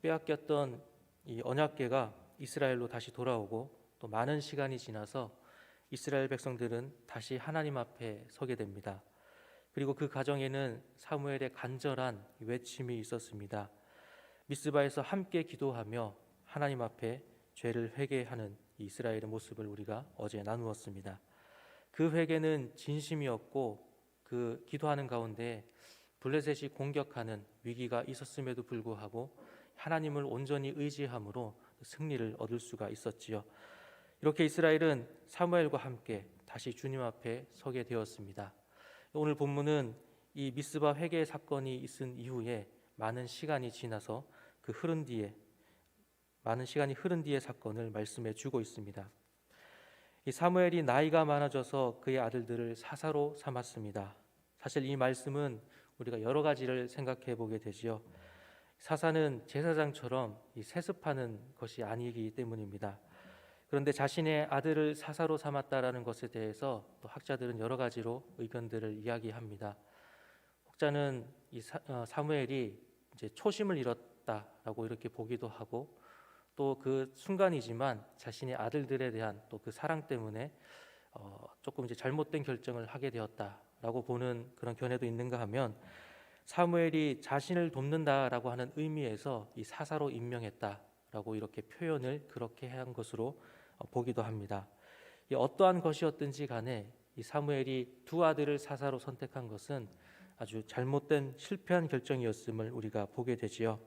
빼앗겼던 이 언약궤가 이스라엘로 다시 돌아오고 또 많은 시간이 지나서 이스라엘 백성들은 다시 하나님 앞에 서게 됩니다. 그리고 그 과정에는 사무엘의 간절한 외침이 있었습니다. 미스바에서 함께 기도하며 하나님 앞에 죄를 회개하는 이스라엘의 모습을 우리가 어제 나누었습니다. 그 회개는 진심이었고 그 기도하는 가운데 블레셋이 공격하는 위기가 있었음에도 불구하고 하나님을 온전히 의지함으로 승리를 얻을 수가 있었지요. 이렇게 이스라엘은 사무엘과 함께 다시 주님 앞에 서게 되었습니다. 오늘 본문은 이 미스바 회개 사건이 있은 이후에 많은 시간이 지나서 많은 시간이 흐른 뒤의 사건을 말씀해 주고 있습니다. 이 사무엘이 나이가 많아져서 그의 아들들을 사사로 삼았습니다. 사실 이 말씀은 우리가 여러 가지를 생각해 보게 되지요. 사사는 제사장처럼 세습하는 것이 아니기 때문입니다. 그런데 자신의 아들을 사사로 삼았다라는 것에 대해서 또 학자들은 여러 가지로 의견들을 이야기합니다. 혹자는 사무엘이 이제 초심을 잃었다라고 이렇게 보기도 하고 또 그 순간이지만 자신의 아들들에 대한 또 그 사랑 때문에 조금 이제 잘못된 결정을 하게 되었다라고 보는 그런 견해도 있는가 하면 사무엘이 자신을 돕는다라고 하는 의미에서 이 사사로 임명했다라고 이렇게 표현을 그렇게 한 것으로 보기도 합니다. 어떠한 것이었든지 간에 이 사무엘이 두 아들을 사사로 선택한 것은 아주 잘못된 실패한 결정이었음을 우리가 보게 되지요.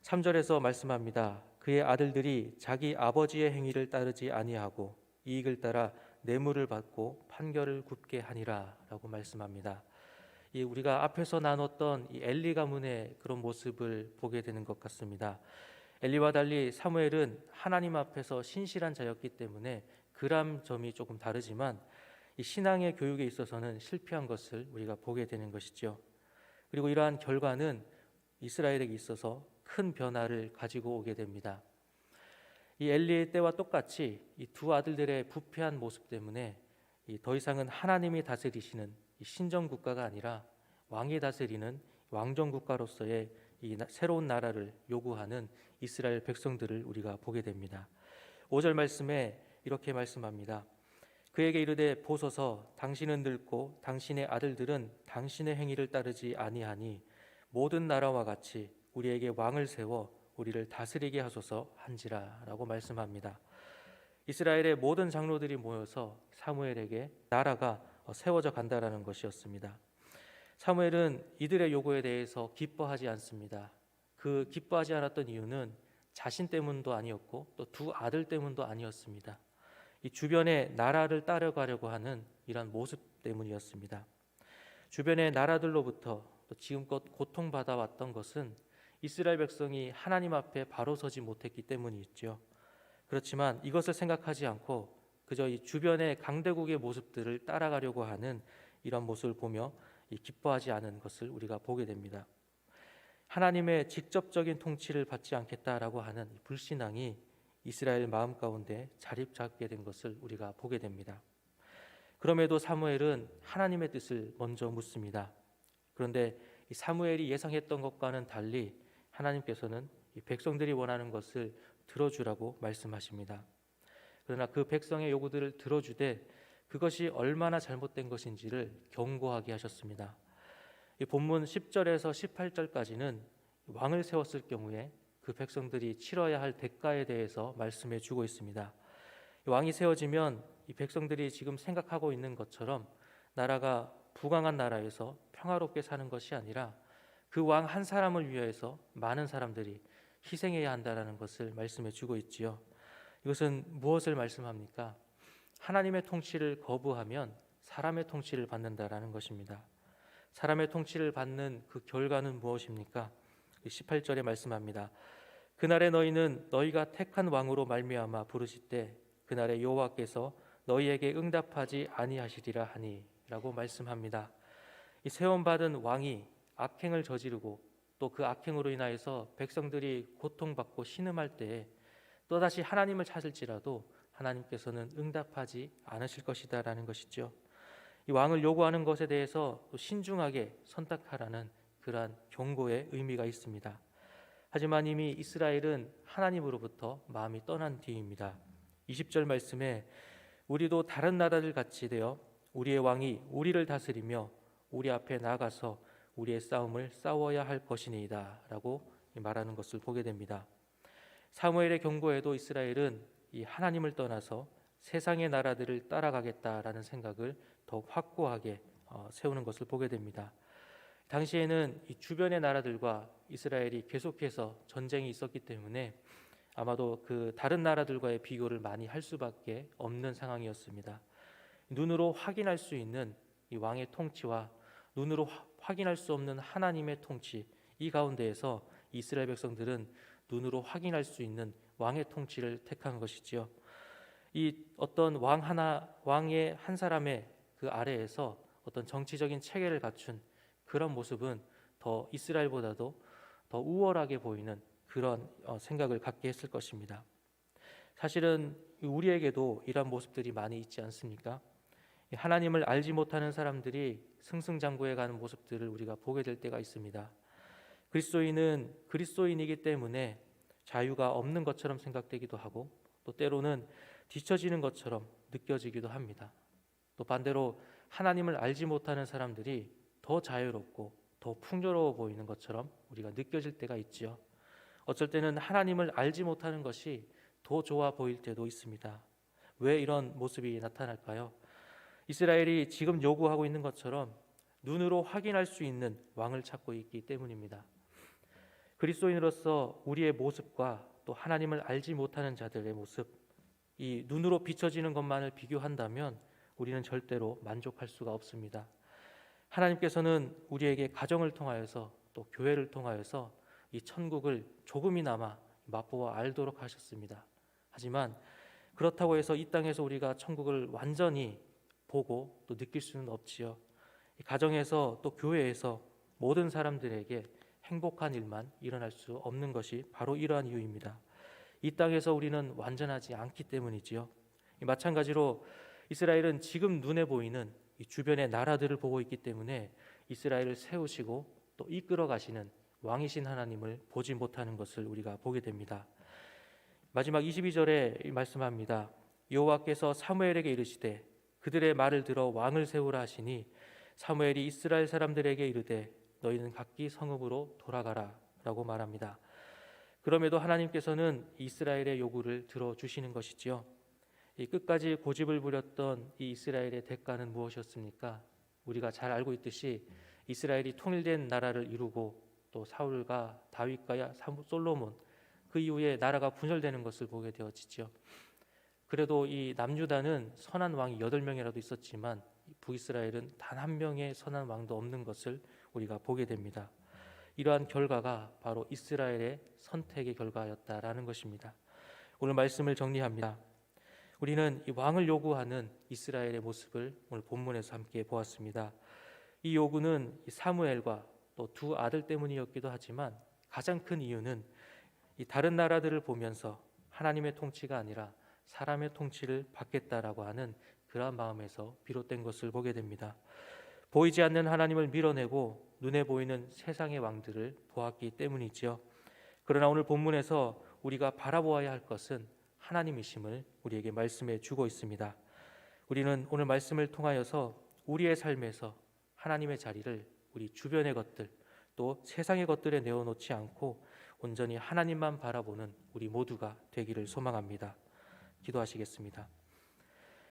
3절에서 말씀합니다. 그의 아들들이 자기 아버지의 행위를 따르지 아니하고 이익을 따라 뇌물을 받고 판결을 굽게 하니라 라고 말씀합니다. 우리가 앞에서 나눴던 이 엘리 가문의 그런 모습을 보게 되는 것 같습니다. 엘리와 달리 사무엘은 하나님 앞에서 신실한 자였기 때문에 그람 점이 조금 다르지만 이 신앙의 교육에 있어서는 실패한 것을 우리가 보게 되는 것이죠. 그리고 이러한 결과는 이스라엘에게 있어서 큰 변화를 가지고 오게 됩니다. 이 엘리의 때와 똑같이 이 두 아들들의 부패한 모습 때문에 더 이상은 하나님이 다스리시는 이 신정 국가가 아니라 왕이 다스리는 왕정 국가로서의 이 새로운 나라를 요구하는 이스라엘 백성들을 우리가 보게 됩니다. 5절 말씀에 이렇게 말씀합니다. 그에게 이르되 보소서 당신은 늙고 당신의 아들들은 당신의 행위를 따르지 아니하니 모든 나라와 같이 우리에게 왕을 세워 우리를 다스리게 하소서 한지라 라고 말씀합니다. 이스라엘의 모든 장로들이 모여서 사무엘에게 나라가 세워져 간다라는 것이었습니다. 사무엘은 이들의 요구에 대해서 기뻐하지 않습니다. 그 기뻐하지 않았던 이유는 자신 때문도 아니었고 또 두 아들 때문도 아니었습니다. 이 주변의 나라를 따라가려고 하는 이런 모습 때문이었습니다. 주변의 나라들로부터 또 지금껏 고통받아 왔던 것은 이스라엘 백성이 하나님 앞에 바로 서지 못했기 때문이었죠. 그렇지만 이것을 생각하지 않고 그저 이 주변의 강대국의 모습들을 따라가려고 하는 이런 모습을 보며 기뻐하지 않은 것을 우리가 보게 됩니다. 하나님의 직접적인 통치를 받지 않겠다라고 하는 불신앙이 이스라엘 마음 가운데 자리 잡게 된 것을 우리가 보게 됩니다. 그럼에도 사무엘은 하나님의 뜻을 먼저 묻습니다. 그런데 이 사무엘이 예상했던 것과는 달리 하나님께서는 이 백성들이 원하는 것을 들어주라고 말씀하십니다. 그러나 그 백성의 요구들을 들어주되 그것이 얼마나 잘못된 것인지를 경고하게 하셨습니다. 이 본문 10절에서 18절까지는 왕을 세웠을 경우에 그 백성들이 치러야 할 대가에 대해서 말씀해 주고 있습니다. 왕이 세워지면 이 백성들이 지금 생각하고 있는 것처럼 나라가 부강한 나라에서 평화롭게 사는 것이 아니라 그 왕 한 사람을 위해서 많은 사람들이 희생해야 한다는 것을 말씀해 주고 있지요. 이것은 무엇을 말씀합니까? 하나님의 통치를 거부하면 사람의 통치를 받는다라는 것입니다. 사람의 통치를 받는 그 결과는 무엇입니까? 18절에 말씀합니다. 그날에 너희는 너희가 택한 왕으로 말미암아 부르시되 그날에 여호와께서 너희에게 응답하지 아니하시리라 하니 라고 말씀합니다. 이 세움받은 왕이 악행을 저지르고 또 그 악행으로 인하여서 백성들이 고통받고 신음할 때에 또다시 하나님을 찾을지라도 하나님께서는 응답하지 않으실 것이다라는 것이죠. 이 왕을 요구하는 것에 대해서 또 신중하게 선택하라는 그러한 경고의 의미가 있습니다. 하지만 이미 이스라엘은 하나님으로부터 마음이 떠난 뒤입니다. 20절 말씀에 우리도 다른 나라들 같이 되어 우리의 왕이 우리를 다스리며 우리 앞에 나가서 우리의 싸움을 싸워야 할 것이니이다 라고 말하는 것을 보게 됩니다. 사무엘의 경고에도 이스라엘은 이 하나님을 떠나서 세상의 나라들을 따라가겠다라는 생각을 더욱 확고하게 세우는 것을 보게 됩니다. 당시에는 이 주변의 나라들과 이스라엘이 계속해서 전쟁이 있었기 때문에 아마도 그 다른 나라들과의 비교를 많이 할 수밖에 없는 상황이었습니다. 눈으로 확인할 수 있는 이 왕의 통치와 눈으로 확인할 수 없는 하나님의 통치, 이 가운데에서 이스라엘 백성들은 눈으로 확인할 수 있는 왕의 통치를 택한 것이지요. 이 어떤 왕의 한 사람의 그 아래에서 어떤 정치적인 체계를 갖춘 그런 모습은 더 이스라엘보다도 더 우월하게 보이는 그런 생각을 갖게 했을 것입니다. 사실은 우리에게도 이런 모습들이 많이 있지 않습니까? 하나님을 알지 못하는 사람들이 승승장구해 가는 모습들을 우리가 보게 될 때가 있습니다. 그리스도인은 그리스도인이기 때문에 자유가 없는 것처럼 생각되기도 하고 또 때로는 뒤처지는 것처럼 느껴지기도 합니다. 또 반대로 하나님을 알지 못하는 사람들이 더 자유롭고 더 풍요로워 보이는 것처럼 우리가 느껴질 때가 있지요. 어쩔 때는 하나님을 알지 못하는 것이 더 좋아 보일 때도 있습니다. 왜 이런 모습이 나타날까요? 이스라엘이 지금 요구하고 있는 것처럼 눈으로 확인할 수 있는 왕을 찾고 있기 때문입니다. 그리스도인으로서 우리의 모습과 또 하나님을 알지 못하는 자들의 모습, 이 눈으로 비춰지는 것만을 비교한다면 우리는 절대로 만족할 수가 없습니다. 하나님께서는 우리에게 가정을 통하여서 또 교회를 통하여서 이 천국을 조금이나마 맛보아 알도록 하셨습니다. 하지만 그렇다고 해서 이 땅에서 우리가 천국을 완전히 보고 또 느낄 수는 없지요. 이 가정에서 또 교회에서 모든 사람들에게 행복한 일만 일어날 수 없는 것이 바로 이러한 이유입니다. 이 땅에서 우리는 완전하지 않기 때문이지요. 마찬가지로 이스라엘은 지금 눈에 보이는 이 주변의 나라들을 보고 있기 때문에 이스라엘을 세우시고 또 이끌어 가시는 왕이신 하나님을 보지 못하는 것을 우리가 보게 됩니다. 마지막 22절에 말씀합니다. 여호와께서 사무엘에게 이르시되 그들의 말을 들어 왕을 세우라 하시니 사무엘이 이스라엘 사람들에게 이르되 너희는 각기 성읍으로 돌아가라 라고 말합니다. 그럼에도 하나님께서는 이스라엘의 요구를 들어주시는 것이지요. 이 끝까지 고집을 부렸던 이 이스라엘의 대가는 무엇이었습니까? 우리가 잘 알고 있듯이 이스라엘이 통일된 나라를 이루고 또 사울과 다윗과 솔로몬, 그 이후에 나라가 분열되는 것을 보게 되어지죠. 그래도 이 남유다는 선한 왕이 8명이라도 있었지만 북이스라엘은 단 한 명의 선한 왕도 없는 것을 우리가 보게 됩니다. 이러한 결과가 바로 이스라엘의 선택의 결과였다라는 것입니다. 오늘 말씀을 정리합니다. 우리는 이 왕을 요구하는 이스라엘의 모습을 오늘 본문에서 함께 보았습니다. 이 요구는 사무엘과 또 두 아들 때문이었기도 하지만 가장 큰 이유는 이 다른 나라들을 보면서 하나님의 통치가 아니라 사람의 통치를 받겠다라고 하는 그러한 마음에서 비롯된 것을 보게 됩니다. 보이지 않는 하나님을 밀어내고 눈에 보이는 세상의 왕들을 보았기 때문이지요. 그러나 오늘 본문에서 우리가 바라보아야 할 것은 하나님이심을 우리에게 말씀해 주고 있습니다. 우리는 오늘 말씀을 통하여서 우리의 삶에서 하나님의 자리를 우리 주변의 것들 또 세상의 것들에 내어놓지 않고 온전히 하나님만 바라보는 우리 모두가 되기를 소망합니다. 기도하시겠습니다.